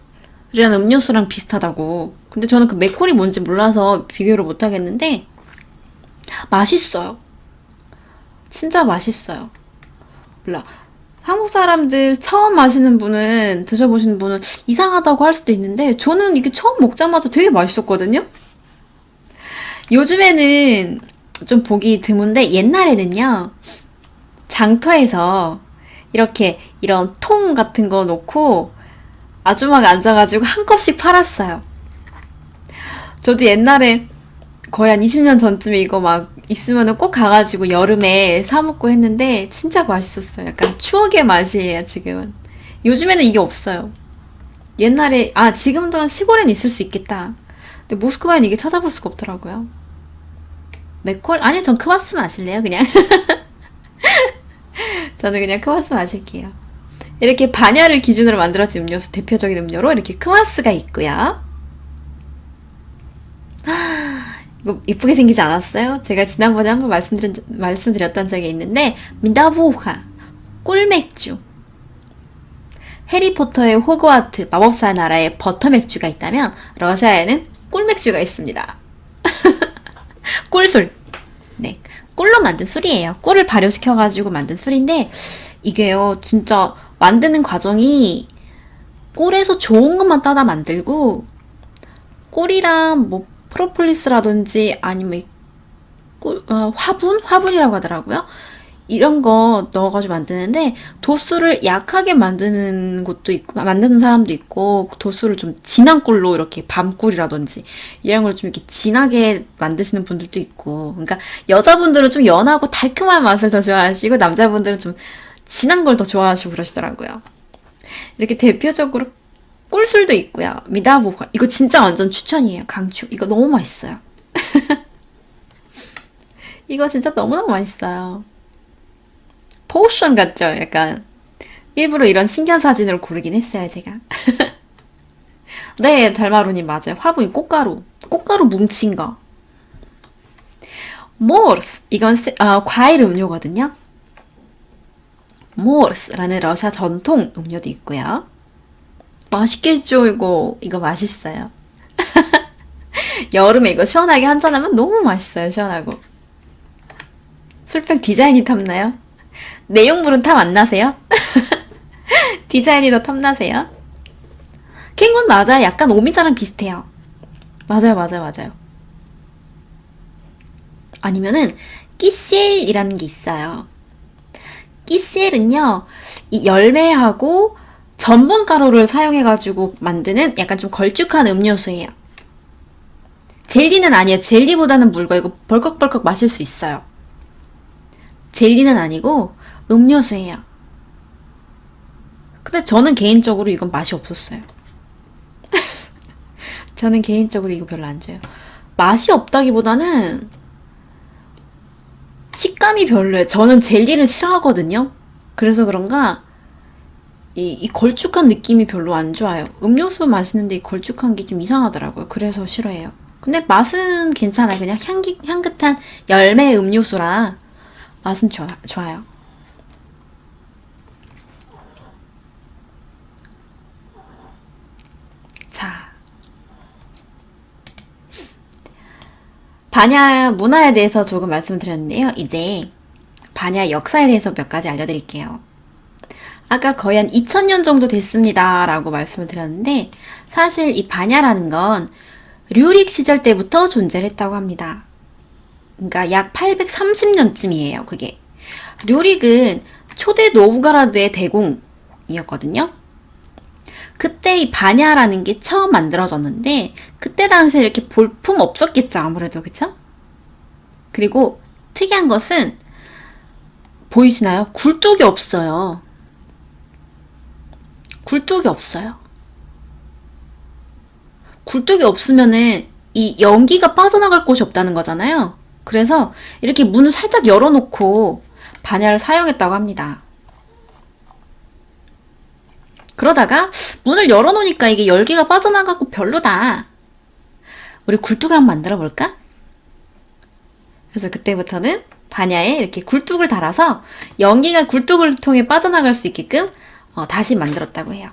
음료수랑 비슷하다고. 근데 저는 그 맥콜이 뭔지 몰라서 비교를 못 하겠는데 맛있어요. 진짜 맛있어요. 몰라. 한국 사람들 처음 마시는 분은 드셔보시는 분은 이상하다고 할 수도 있는데 저는 이게 처음 먹자마자 되게 맛있었거든요. 요즘에는 좀 보기 드문데 옛날에는요, 장터에서 이렇게 이런 통 같은 거 놓고 아줌마가 앉아가지고 한 컵씩 팔았어요. 저도 옛날에 거의 한 20년 전쯤에 이거 막 있으면은 꼭 가가지고 여름에 사 먹고 했는데 진짜 맛있었어요. 약간 추억의 맛이에요, 지금은. 요즘에는 이게 없어요. 옛날에, 지금도 시골엔 있을 수 있겠다. 근데 모스크바엔 이게 찾아볼 수가 없더라고요. 맥콜? 아니요, 전 크바스 마실래요, 그냥? 저는 그냥 크바스 마실게요. 이렇게 반야를 기준으로 만들어진 음료수, 대표적인 음료로 이렇게 크바스가 있고요. 이거 이쁘게 생기지 않았어요? 제가 지난번에 한번 말씀드렸던 적이 있는데, 민다부하, 꿀맥주. 해리포터의 호그와트, 마법사의 나라에 버터맥주가 있다면, 러시아에는 꿀맥주가 있습니다. 꿀술. 네. 꿀로 만든 술이에요. 꿀을 발효시켜가지고 만든 술인데, 이게요, 진짜 만드는 과정이 꿀에서 좋은 것만 따다 만들고, 꿀이랑 뭐, 프로폴리스라든지 아니면 화분이라고 하더라고요. 이런 거 넣어가지고 만드는데 도수를 약하게 만드는 곳도 있고 만드는 사람도 있고 도수를 좀 진한 꿀로 이렇게 밤꿀이라든지 이런 걸 좀 이렇게 진하게 만드시는 분들도 있고 그러니까 여자분들은 좀 연하고 달콤한 맛을 더 좋아하시고 남자분들은 좀 진한 걸 더 좋아하시고 그러시더라고요. 이렇게 대표적으로 꿀술도 있고요. 미다보가 이거 진짜 완전 추천이에요. 강추. 이거 너무 맛있어요. 이거 진짜 너무너무 맛있어요. 포션 같죠? 약간 일부러 이런 신기한 사진을 고르긴 했어요, 제가. 네, 달마루님 맞아요. 화분이 꽃가루 뭉친 거. 모르스 이건 과일 음료거든요. 모르스라는 러시아 전통 음료도 있고요. 맛있겠죠, 이거 맛있어요. 여름에 이거 시원하게 한잔하면 너무 맛있어요, 시원하고. 술병 디자인이 탐나요? 내용물은 탐 안 나세요? 디자인이 더 탐나세요? ken군 맞아요. 약간 오미자랑 비슷해요. 맞아요. 아니면은 끼셀이라는 게 있어요. 끼셀은요, 이 열매하고 전분 가루를 사용해가지고 만드는 약간 좀 걸쭉한 음료수예요. 젤리는 아니에요. 젤리보다는 묽어. 이거 벌컥벌컥 마실 수 있어요. 젤리는 아니고 음료수예요. 근데 저는 개인적으로 이건 맛이 없었어요. 저는 개인적으로 이거 별로 안 좋아해요. 맛이 없다기보다는 식감이 별로예요. 저는 젤리를 싫어하거든요. 그래서 그런가 이 걸쭉한 느낌이 별로 안 좋아요. 음료수 마시는데 이 걸쭉한 게 좀 이상하더라고요. 그래서 싫어해요. 근데 맛은 괜찮아요. 그냥 향긋한 열매 음료수라 맛은 좋아요. 자, 바냐 문화에 대해서 조금 말씀드렸는데요. 이제 바냐 역사에 대해서 몇 가지 알려드릴게요. 아까 거의 한 2000년 정도 됐습니다 라고 말씀을 드렸는데 사실 이 바냐라는 건 류릭 시절 때부터 존재를 했다고 합니다. 그러니까 약 830년쯤이에요. 그게 류릭은 초대 노브가라드의 대공이었거든요. 그때 이 바냐라는 게 처음 만들어졌는데 그때 당시에 이렇게 볼품 없었겠죠. 아무래도 그쵸? 그리고 특이한 것은 보이시나요? 굴뚝이 없어요. 굴뚝이 없어요. 굴뚝이 없으면은 이 연기가 빠져나갈 곳이 없다는 거잖아요. 그래서 이렇게 문을 살짝 열어놓고 바냐를 사용했다고 합니다. 그러다가 문을 열어놓으니까 이게 열기가 빠져나가고 별로다. 우리 굴뚝을 한번 만들어 볼까? 그래서 그때부터는 바냐에 이렇게 굴뚝을 달아서 연기가 굴뚝을 통해 빠져나갈 수 있게끔 다시 만들었다고 해요.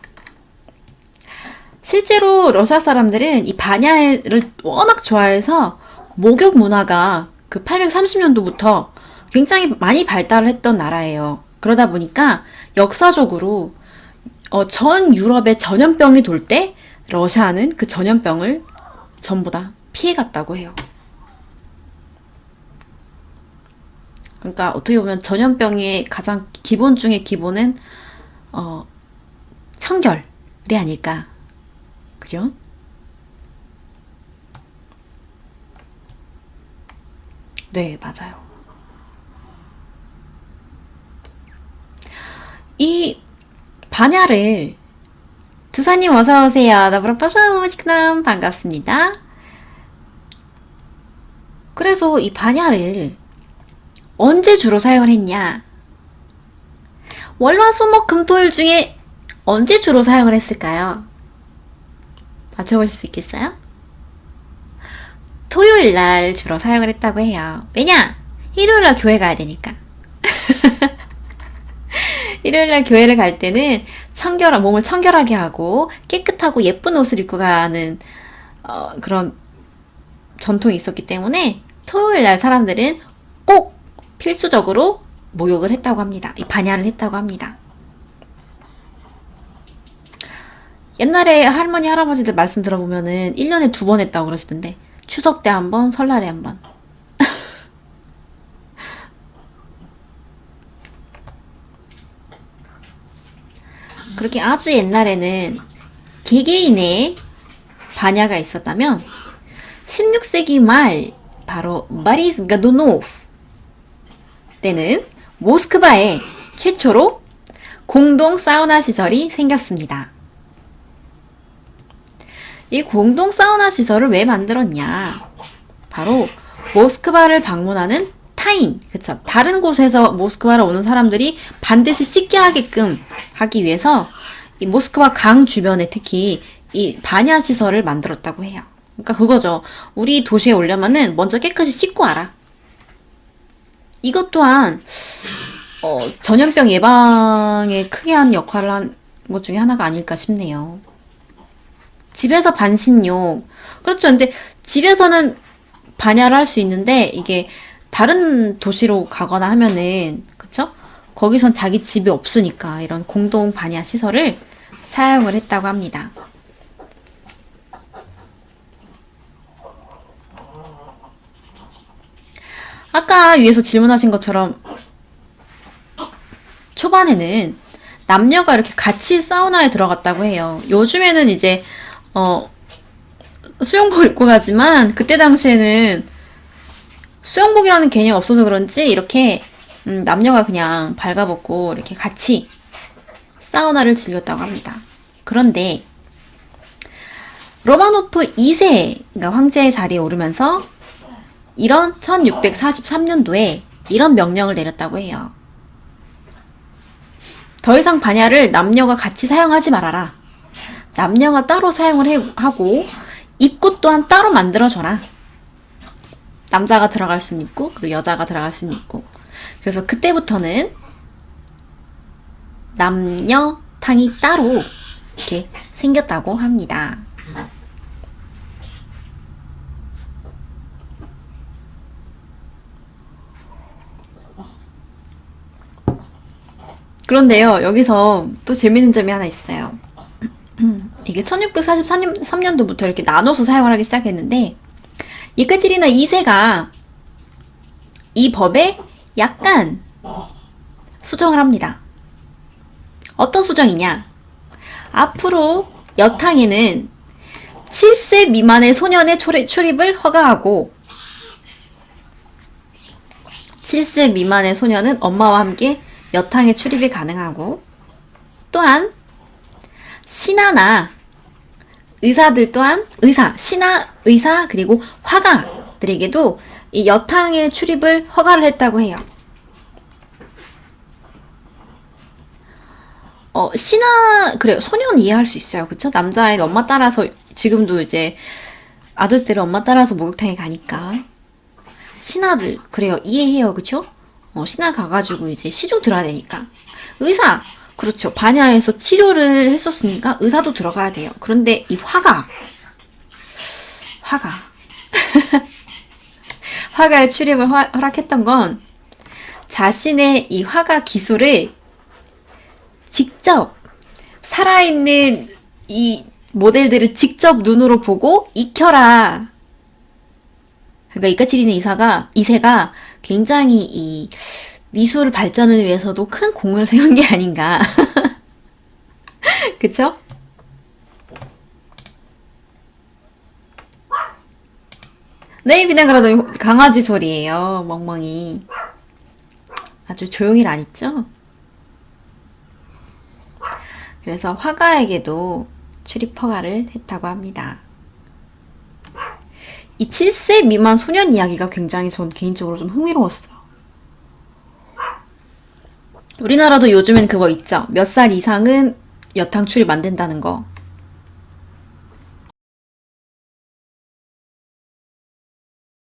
실제로 러시아 사람들은 이 바냐를 워낙 좋아해서 목욕 문화가 그 830년도부터 굉장히 많이 발달을 했던 나라예요. 그러다 보니까 역사적으로 전 유럽에 전염병이 돌 때 러시아는 그 전염병을 전부 다 피해갔다고 해요. 그러니까 어떻게 보면 전염병의 가장 기본 중에 기본은 청결이 아닐까. 그죠? 네, 맞아요. 이 바냐를 두사님 어서오세요. 나브라파샤노마치크남 반갑습니다. 그래서 이 바냐를 언제 주로 사용을 했냐? 월화수목금토일 중에 언제 주로 사용을 했을까요? 맞춰보실 수 있겠어요? 토요일 날 주로 사용을 했다고 해요. 왜냐? 일요일 날 교회 가야 되니까. 일요일 날 교회를 갈 때는 몸을 청결하게 하고 깨끗하고 예쁜 옷을 입고 가는 그런 전통이 있었기 때문에 토요일 날 사람들은 꼭 필수적으로 목욕을 했다고 합니다. 이 바냐를 했다고 합니다. 옛날에 할머니, 할아버지들 말씀 들어보면은 1년에 2번 했다고 그러시던데 추석 때 한 번, 설날에 한 번. 그렇게 아주 옛날에는 개개인의 바냐가 있었다면 16세기 말 바로 바리스 가도노프 때는 모스크바에 최초로 공동 사우나 시설이 생겼습니다. 이 공동 사우나 시설을 왜 만들었냐? 바로 모스크바를 방문하는 타인, 그쵸? 다른 곳에서 모스크바를 오는 사람들이 반드시 씻게 하게끔 하기 위해서 이 모스크바 강 주변에 특히 이 반야 시설을 만들었다고 해요. 그러니까 그거죠. 우리 도시에 오려면은 먼저 깨끗이 씻고 와라. 이것 또한 전염병 예방에 크게 한 역할을 한 것 중에 하나가 아닐까 싶네요. 집에서 반신욕. 그렇죠. 근데 집에서는 반야를 할 수 있는데 이게 다른 도시로 가거나 하면은 그쵸? 거기선 자기 집이 없으니까 이런 공동 반야 시설을 사용을 했다고 합니다. 아까 위에서 질문하신 것처럼 초반에는 남녀가 이렇게 같이 사우나에 들어갔다고 해요. 요즘에는 이제 수영복 입고 가지만 그때 당시에는 수영복이라는 개념이 없어서 그런지 이렇게 남녀가 그냥 발가벗고 이렇게 같이 사우나를 즐겼다고 합니다. 그런데 로마노프 2세가 황제의 자리에 오르면서 이런 1643년도에 이런 명령을 내렸다고 해요. 더 이상 반야를 남녀가 같이 사용하지 말아라. 남녀가 따로 사용을 하고 입구 또한 따로 만들어줘라. 남자가 들어갈 수는 있고 그리고 여자가 들어갈 수는 있고. 그래서 그때부터는 남녀탕이 따로 이렇게 생겼다고 합니다. 그런데요, 여기서 또 재밌는 점이 하나 있어요. 이게 1643년도부터 이렇게 나눠서 사용을 하기 시작했는데, 예카테리나 2세가 이 법에 약간 수정을 합니다. 어떤 수정이냐? 앞으로 여탕에는 7세 미만의 소년의 출입을 허가하고, 7세 미만의 소년은 엄마와 함께 여탕에 출입이 가능하고, 또한 신하나 의사들 또한 신하, 의사 그리고 화가들에게도 이 여탕에 출입을 허가를 했다고 해요. 그래요. 소년 이해할 수 있어요. 그쵸? 남자애는 엄마 따라서 지금도 이제 아들들은 엄마 따라서 목욕탕에 가니까. 신하들 그래요. 이해해요. 그쵸? 신하 가가지고 이제 시중 들어야 되니까. 의사 그렇죠. 반야에서 치료를 했었으니까 의사도 들어가야 돼요. 그런데 이 화가 화가의 출입을 허락했던 건 자신의 이 화가 기술을 직접 살아있는 이 모델들을 직접 눈으로 보고 익혀라. 그러니까 이카치리네 2세가 굉장히 이 미술 발전을 위해서도 큰 공을 세운 게 아닌가. 그쵸? 네, 비나그라도 강아지 소리예요. 멍멍이. 아주 조용히 안 있죠? 그래서 화가에게도 출입 허가를 했다고 합니다. 이 7세 미만 소년 이야기가 굉장히 전 개인적으로 좀 흥미로웠어요. 우리나라도 요즘엔 그거 있죠. 몇 살 이상은 여탕 출입 안 된다는 거.